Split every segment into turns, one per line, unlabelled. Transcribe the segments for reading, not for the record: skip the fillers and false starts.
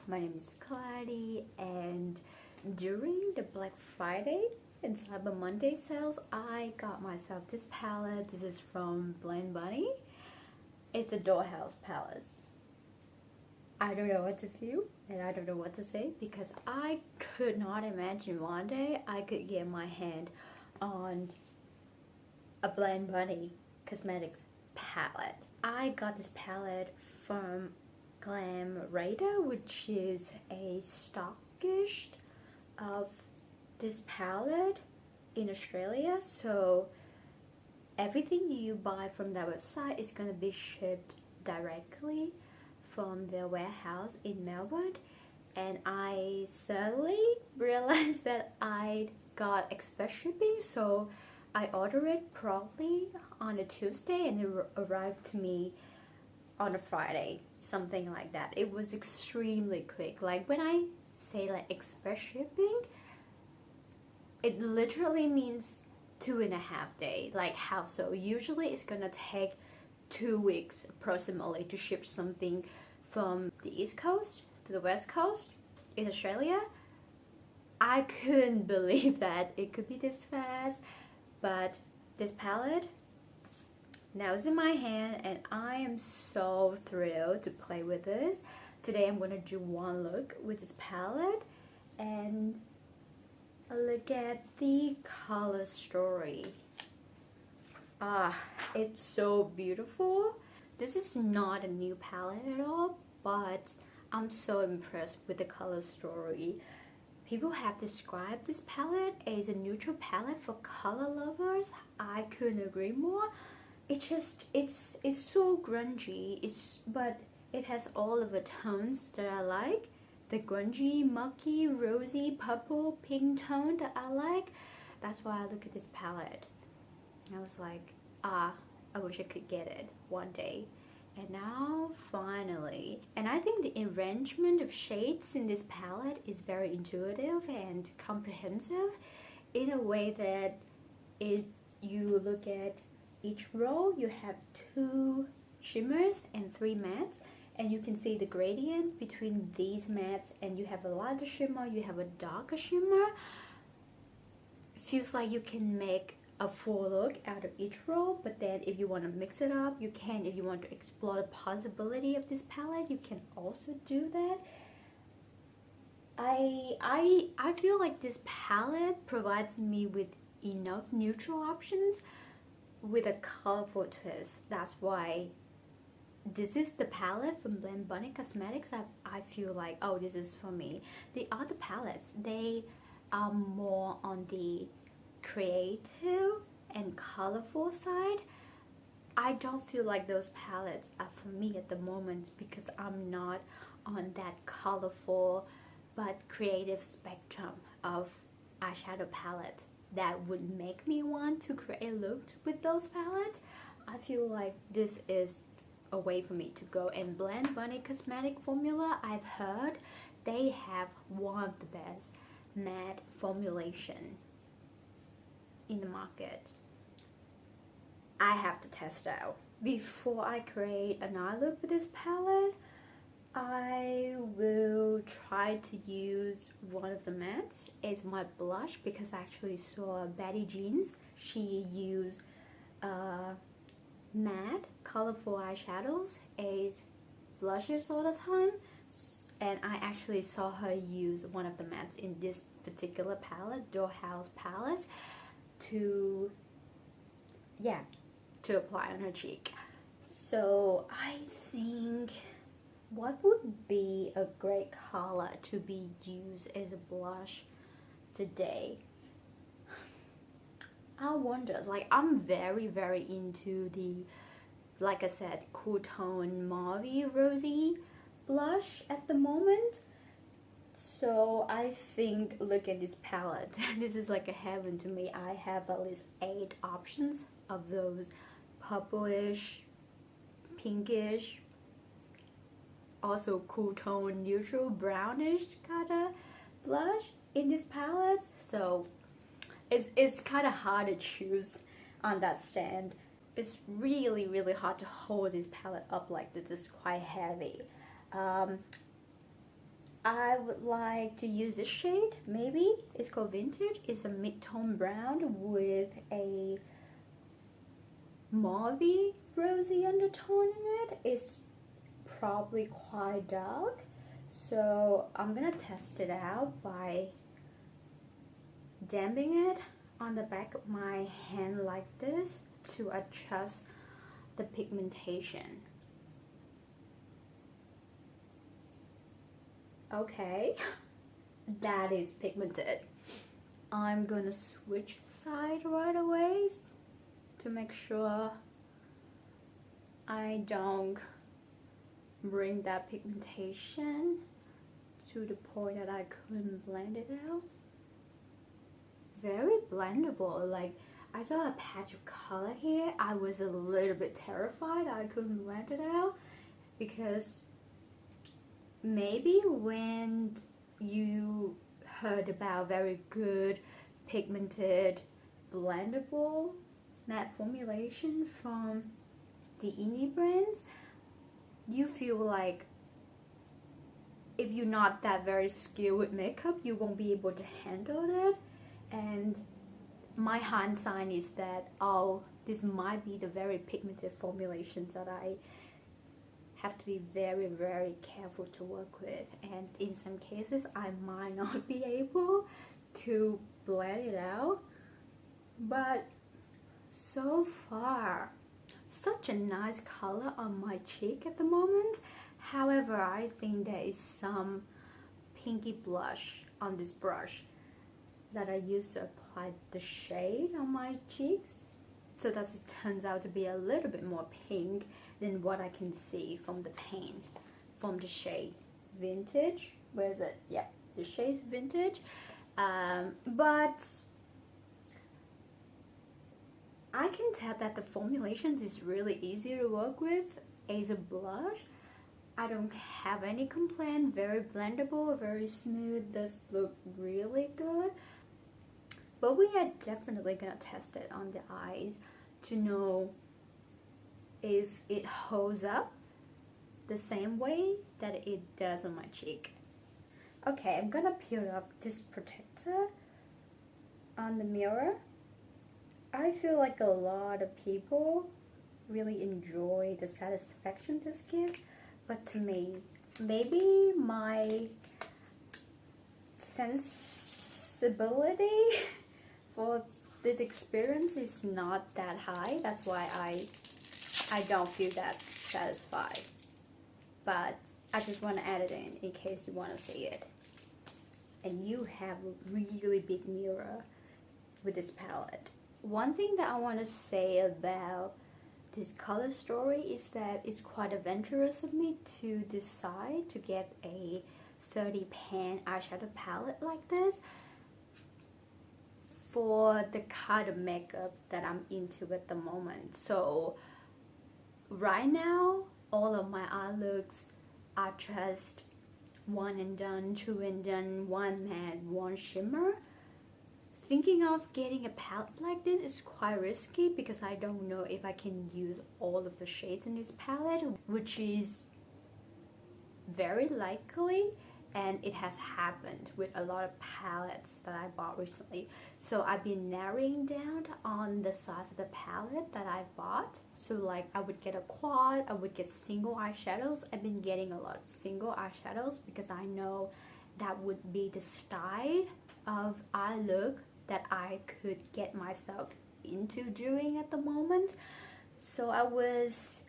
My name is Claddy, and during the Black Friday and Cyber Monday sales, I got myself this palette. This is from Blind Bunny. It's a dollhouse palette. I don't know what to feel and I don't know what to say because I could not imagine one day I could get my hand on a Blind Bunny Cosmetics palette. I got this palette from Glam Radar, which is a stockist of this palette in Australia. So everything you buy from their website is going to be shipped directly from their warehouse in Melbourne. And I suddenly realized that I got express shipping, so I ordered it probably on a Tuesday and it arrived to me on a Friday, something like that. It was extremely quick. Like when I say like express shipping, it literally means 2.5 days. Like how so? Usually it's gonna take 2 weeks approximately to ship something from the East Coast to the West Coast in Australia. I couldn't believe that it could be this fast, but this palette now it's in my hand and I am so thrilled to play with this. Today I'm going to do one look with this palette and look at the color story. It's so beautiful. This is not a new palette at all, but I'm so impressed with the color story. People have described this palette as a neutral palette for color lovers. I couldn't agree more. It's so grungy, but it has all of the tones that I like. The grungy, mucky, rosy, purple, pink tone that I like. That's why I look at this palette. I was like, I wish I could get it one day. And now, finally. And I think the arrangement of shades in this palette is very intuitive and comprehensive in a way that you look at each row, you have 2 shimmers and 3 mattes, and you can see the gradient between these mattes, and you have a lighter shimmer, you have a darker shimmer. Feels like you can make a full look out of each row, but then if you want to mix it up, you can. If you want to explore the possibility of this palette, you can also do that. I feel like this palette provides me with enough neutral options with a colorful twist. That's why this is the palette from Blind Bunny Cosmetics that I feel like, oh, this is for me. The other palettes, they are more on the creative and colorful side. I don't feel like those palettes are for me at the moment because I'm not on that colorful but creative spectrum of eyeshadow palette that would make me want to create looks with those palettes. I feel like this is a way for me to go. And Blind Bunny Cosmetic formula, I've heard they have one of the best matte formulation in the market. I have to test out. Before I create an eye look with this palette, I will try to use one of the mattes as my blush because I actually saw Betty Jeans. She used matte colorful eyeshadows as blushes all the time, and I actually saw her use one of the mattes in this particular palette, Dollhouse palette, to apply on her cheek. So I think what would be a great color to be used as a blush today? I wonder, like I'm very into the, like I said, cool tone mauve rosy blush at the moment. So I think, look at this palette. This is like a heaven to me. I have at least 8 options of those purplish, pinkish, also cool tone, neutral, brownish kind of blush in this palette. So it's kind of hard to choose on that stand. It's really hard to hold this palette up like this. It's quite heavy. I would like to use this shade. Maybe it's called Vintage. It's a mid-tone brown with a mauve rosy undertone in it. It's probably quite dark, so I'm gonna test it out by dabbing it on the back of my hand like this to adjust the pigmentation. Okay, that is pigmented. I'm gonna switch side right away to make sure I don't bring that pigmentation to the point that I couldn't blend it out. Very blendable. Like, I saw a patch of color here. I was a little bit terrified I couldn't blend it out, because maybe when you heard about very good pigmented blendable matte formulation from the indie brands, you feel like if you're not that very skilled with makeup, you won't be able to handle that. And my hindsight is that, oh, this might be the very pigmented formulations that I have to be very, very careful to work with, and in some cases I might not be able to blend it out. But so far, such a nice color on my cheek at the moment. However, I think there is some pinky blush on this brush that I use to apply the shade on my cheeks, so that it turns out to be a little bit more pink than what I can see from the paint, from the shade Vintage. Where is it? Yeah, the shade's Vintage. But I can tell that the formulations is really easy to work with as a blush. I don't have any complaint. Very blendable, very smooth, does look really good. But we are definitely gonna test it on the eyes to know if it holds up the same way that it does on my cheek. Okay, I'm gonna peel off this protector on the mirror. I feel like a lot of people really enjoy the satisfaction this gives, but to me, maybe my sensibility for this experience is not that high. That's why I don't feel that satisfied. But I just want to add it in case you want to see it. And you have a really big mirror with this palette. One thing that I want to say about this color story is that it's quite adventurous of me to decide to get a 30 pan eyeshadow palette like this for the kind of makeup that I'm into at the moment. So right now, all of my eye looks are just one and done, two and done, one matte, one shimmer. Thinking of getting a palette like this is quite risky because I don't know if I can use all of the shades in this palette, which is very likely, and it has happened with a lot of palettes that I bought recently. So I've been narrowing down on the size of the palette that I bought. So like I would get a quad, I would get single eyeshadows. I've been getting a lot of single eyeshadows because I know that would be the style of eye look that I could get myself into doing at the moment. So I was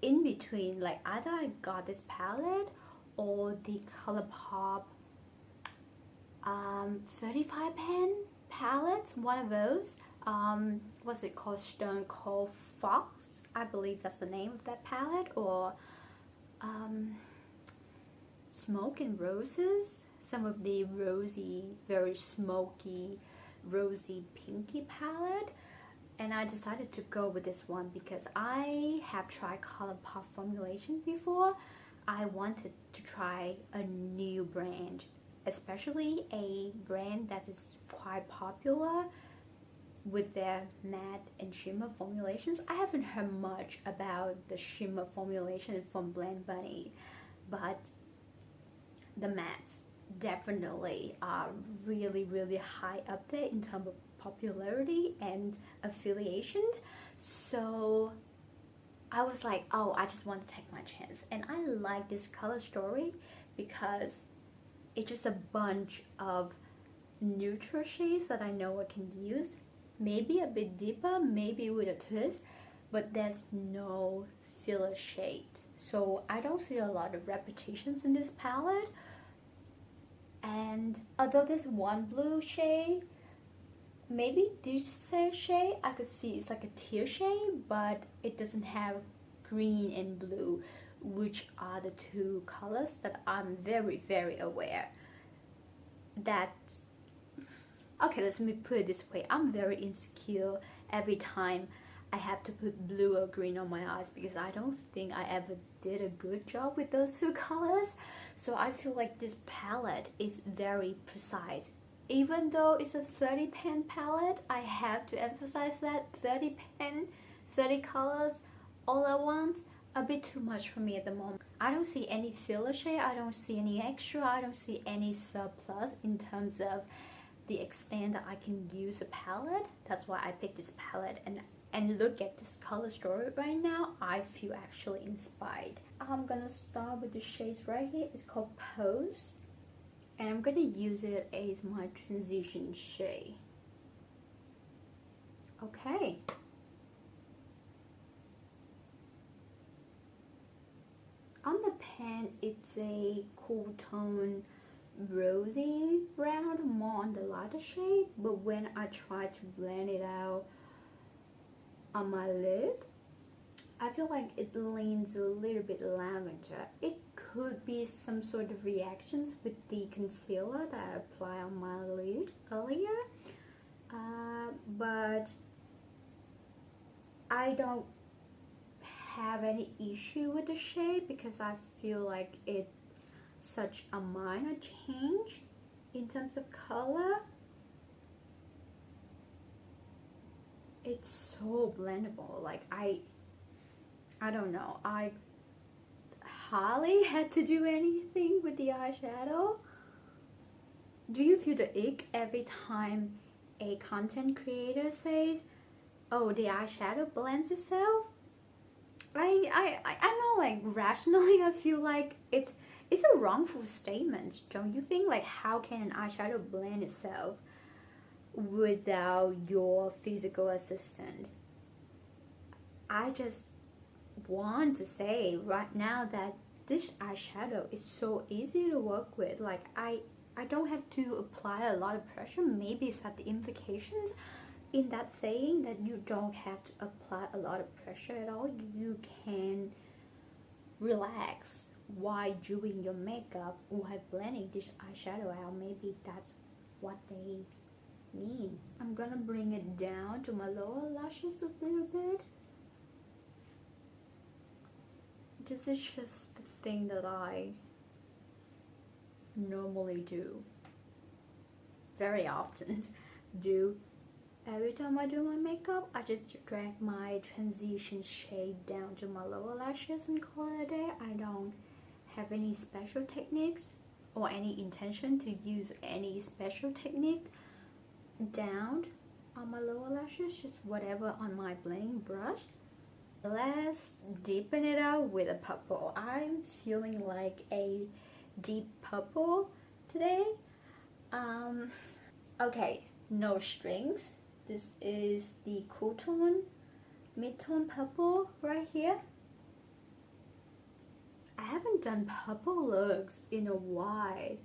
in between, like either I got this palette or the ColourPop 35 pan palettes, one of those. What's it called? Stone Cold Fox, I believe that's the name of that palette, or Smoke and Roses, some of the rosy, very smoky, rosy pinky palette. And I decided to go with this one because I have tried ColourPop formulation before. I wanted to try a new brand, especially a brand that is quite popular with their matte and shimmer formulations. I haven't heard much about the shimmer formulation from Blend Bunny, but the mattes definitely are really high up there in terms of popularity and affiliation. So I was like, oh, I just want to take my chance. And I like this color story because it's just a bunch of neutral shades that I know I can use. Maybe a bit deeper, maybe with a twist, but there's no filler shade. So I don't see a lot of repetitions in this palette. And although there's one blue shade, maybe this shade I could see it's like a teal shade, but it doesn't have green and blue, which are the two colors that I'm very aware that, okay, let me put it this way, I'm very insecure every time I have to put blue or green on my eyes because I don't think I ever did a good job with those two colors. So I feel like this palette is very precise. Even though it's a 30 pen palette, I have to emphasize that 30 pen, 30 colors all at once, a bit too much for me at the moment. I don't see any filler shade, I don't see any extra, I don't see any surplus in terms of the extent that I can use a palette. That's why I picked this palette, and look at this color story right now, I feel actually inspired. I'm gonna start with the shades right here. It's called Pose, and I'm gonna use it as my transition shade. Okay. On the pen, it's a cool tone rosy brown, more on the lighter shade, but when I try to blend it out on my lid, I feel like it leans a little bit lavender. It could be some sort of reactions with the concealer that I applied on my lid earlier, but I don't have any issue with the shade because I feel like it's such a minor change in terms of color. It's so blendable. Like I don't know, I hardly had to do anything with the eyeshadow. Do you feel the ick every time a content creator says, oh, the eyeshadow blends itself? I know, like rationally I feel like it's a wrongful statement, don't you think? Like, how can an eyeshadow blend itself without your physical assistant? I just want to say right now that this eyeshadow is so easy to work with. Like I don't have to apply a lot of pressure. Maybe it's at the implications in that saying that you don't have to apply a lot of pressure at all. You can relax while doing your makeup, while blending this eyeshadow out. Maybe that's what they mean. I'm gonna bring it down to my lower lashes a little bit. This is just the thing that I normally do, very often do. Every time I do my makeup, I just drag my transition shade down to my lower lashes and call it a day. I don't have any special techniques or any intention to use any special technique down on my lower lashes, just whatever on my blending brush. Let's deepen it out with a purple. I'm feeling like a deep purple today. Okay, no strings. This is the cool tone, mid-tone purple right here. I haven't done purple looks in a while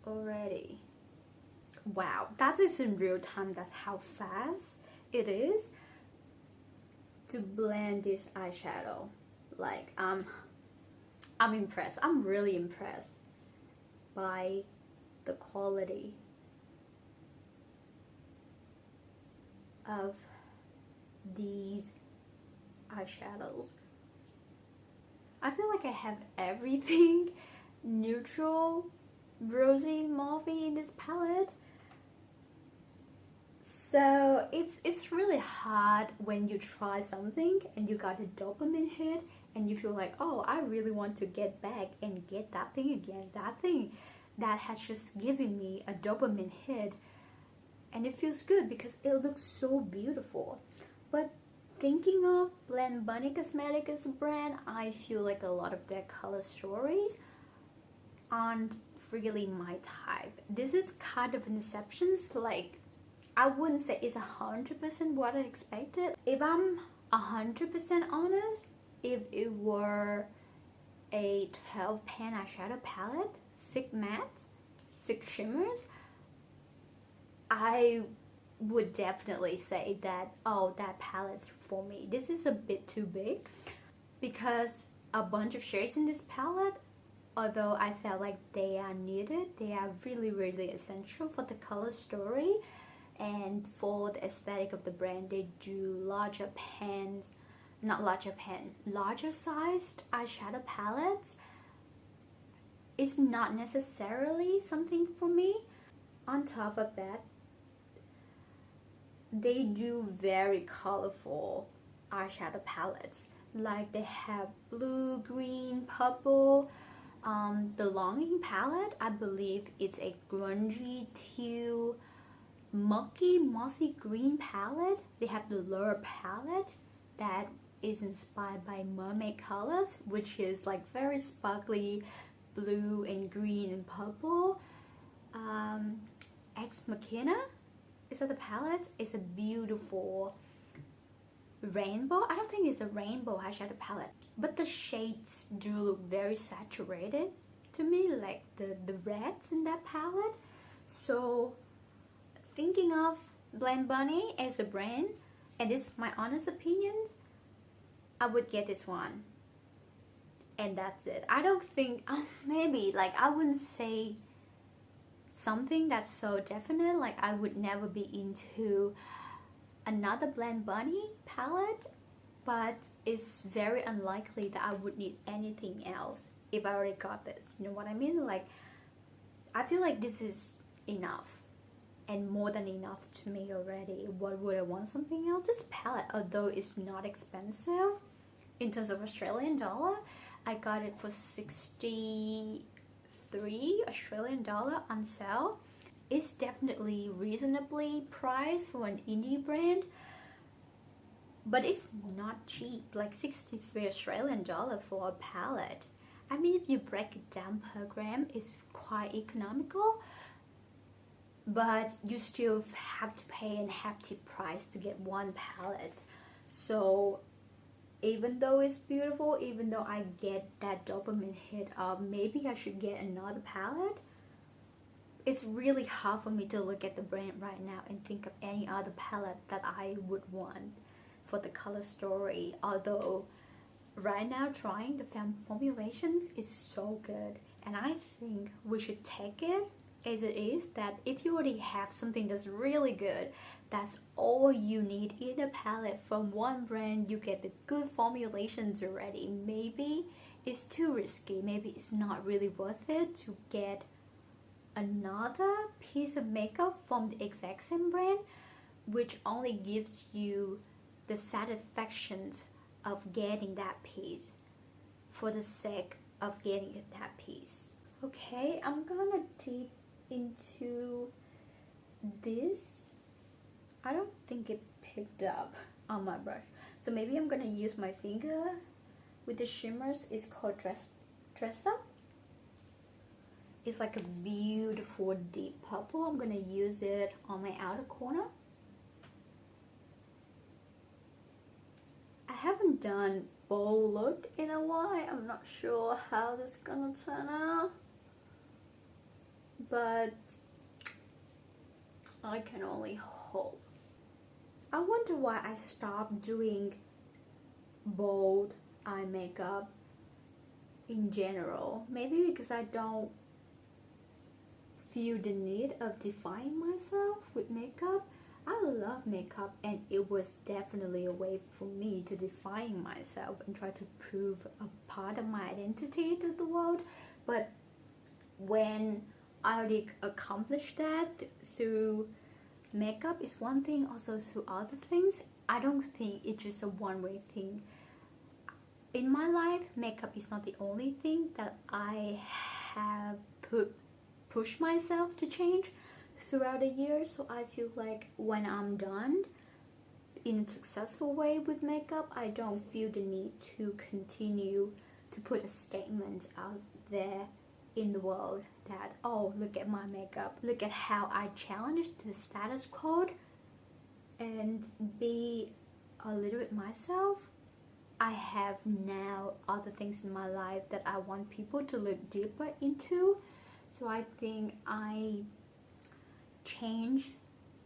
already. Wow, that is in real time. That's how fast it is to blend this eyeshadow. Like I'm impressed. I'm really impressed by the quality of these eyeshadows. I feel like I have everything neutral, rosy, mauvey in this palette. So it's really hard when you try something and you got a dopamine hit and you feel like, oh, I really want to get back and get that thing again, that thing that has just given me a dopamine hit, and it feels good because it looks so beautiful. But thinking of Blend Bunny Cosmetic as a brand, I feel like a lot of their color stories aren't really my type. This is kind of an exception. Like, I wouldn't say it's 100% what I expected. If I'm 100% honest, if it were a 12 pan eyeshadow palette, 6 matte, 6 shimmers, I would definitely say that, oh, that palette's for me. This is a bit too big because a bunch of shades in this palette, although I felt like they are needed, they are really, really essential for the color story and for the aesthetic of the brand. They do larger sized eyeshadow palettes. It's not necessarily something for me. On top of that, they do very colorful eyeshadow palettes. Like, they have blue, green, purple. The Longing palette, I believe it's a grungy teal, murky, mossy green palette. They have the Lure palette that is inspired by mermaid colors, which is like very sparkly blue and green and purple. Ex Machina, is that the palette? It's a beautiful rainbow. I don't think it's a rainbow eyeshadow palette, but the shades do look very saturated to me, like the reds in that palette. So thinking of Blend Bunny as a brand, and this is my honest opinion, I would get this one, and that's it. I don't think, maybe, like, I wouldn't say something that's so definite, like I would never be into another Blend Bunny palette, but it's very unlikely that I would need anything else if I already got this. You know what I mean? Like, I feel like this is enough and more than enough to me already. What would I want something else? This palette, although it's not expensive in terms of Australian dollar, I got it for 63 Australian dollar on sale. It's definitely reasonably priced for an indie brand, but it's not cheap. Like 63 Australian dollar for a palette. I mean, if you break it down per gram, it's quite economical, but you still have to pay a hefty price to get one palette. So even though it's beautiful, even though I get that dopamine hit of maybe I should get another palette, it's really hard for me to look at the brand right now and think of any other palette that I would want for the color story. Although right now trying the formulations is so good, and I think we should take it as it is, that if you already have something that's really good, that's all you need in a palette from one brand. You get the good formulations already. Maybe it's too risky, maybe it's not really worth it to get another piece of makeup from the exact same brand, which only gives you the satisfactions of getting that piece for the sake of getting that piece. Okay, I'm gonna dip into this. I don't think it picked up on my brush, so maybe I'm gonna use my finger with the shimmers. It's called Dress Up. It's like a beautiful deep purple. I'm gonna use it on my outer corner. I haven't done bold look in a while. I'm not sure how this is gonna turn out, but I can only hope. I wonder why I stopped doing bold eye makeup in general. Maybe because I don't feel the need of defining myself with makeup. I love makeup, and it was definitely a way for me to define myself and try to prove a part of my identity to the world. But when I already accomplished that through makeup is one thing, also through other things, I don't think it's just a one-way thing. in my life, makeup is not the only thing that I have pushed myself to change throughout the years. So I feel like when I'm done in a successful way with makeup, I don't feel the need to continue to put a statement out there in the world that, oh, look at my makeup, look at how I challenged the status quo, and be a little bit myself. I have now other things in my life that I want people to look deeper into. So I think I change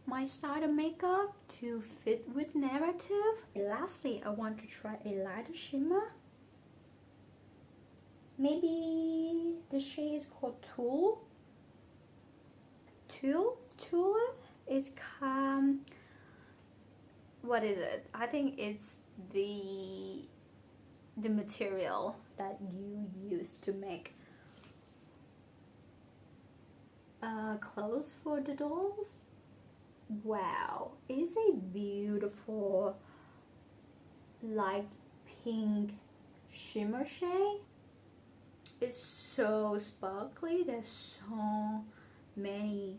my style of makeup to fit with narrative. Lastly, I want to try a lighter shimmer. Maybe the shade is called Tulle. It's what is it? I think it's the material that you use to make clothes for the dolls. Wow, it's a beautiful light pink shimmer shade. It's so sparkly. There's so many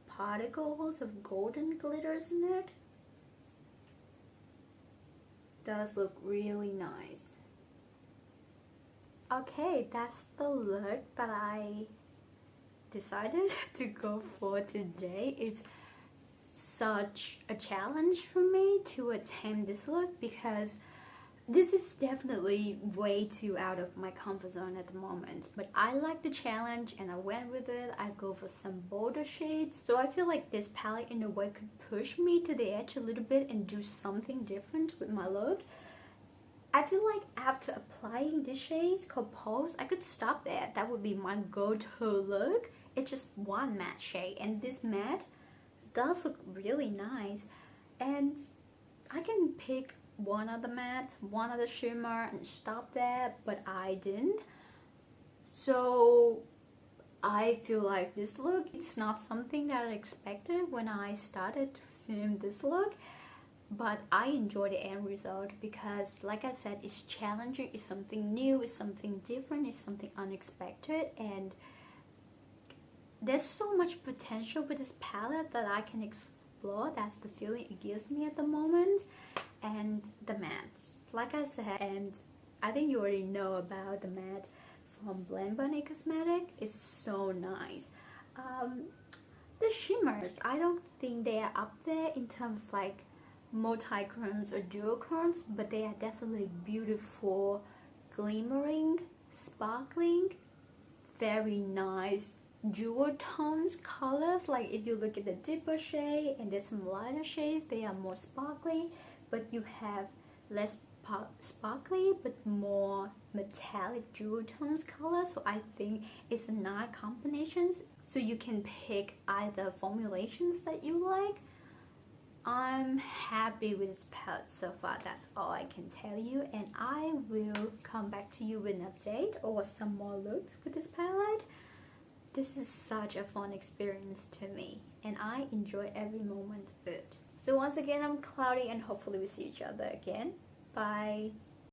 particles of golden glitters in it. Does look really nice. Okay, that's the look that I decided to go for today. It's such a challenge for me to attempt this look because this is definitely way too out of my comfort zone at the moment, but I like the challenge and I went with it. I go for some bolder shades, so I feel like this palette in a way could push me to the edge a little bit and do something different with my look. I feel like after applying these shades called Pose, I could stop there. That would be my go-to look. It's just one matte shade, and this matte does look really nice, and I can pick one of the matte, one of the shimmer, and stop there, but I didn't. So I feel like this look, it's not something that I expected when I started to film this look, but I enjoy the end result because, like I said, it's challenging, it's something new, it's something different, it's something unexpected, and there's so much potential with this palette that I can explore. That's the feeling it gives me at the moment. And the mattes, like I said, and I think you already know about the matte from Blend Bunny Cosmetic. It's so nice. The shimmers, I don't think they are up there in terms of like multi-chromes or dual-chromes, but they are definitely beautiful, glimmering, sparkling, very nice jewel tones colors. Like if you look at the deeper shade and there's some lighter shades, they are more sparkly, but you have less sparkly but more metallic jewel tones color. So I think it's a nice combination, so you can pick either formulations that you like. I'm happy with this palette so far, that's all I can tell you, and I will come back to you with an update or some more looks with this palette. This is such a fun experience to me, and I enjoy every moment of it. So once again, I'm Cloudy, and hopefully we see each other again. Bye.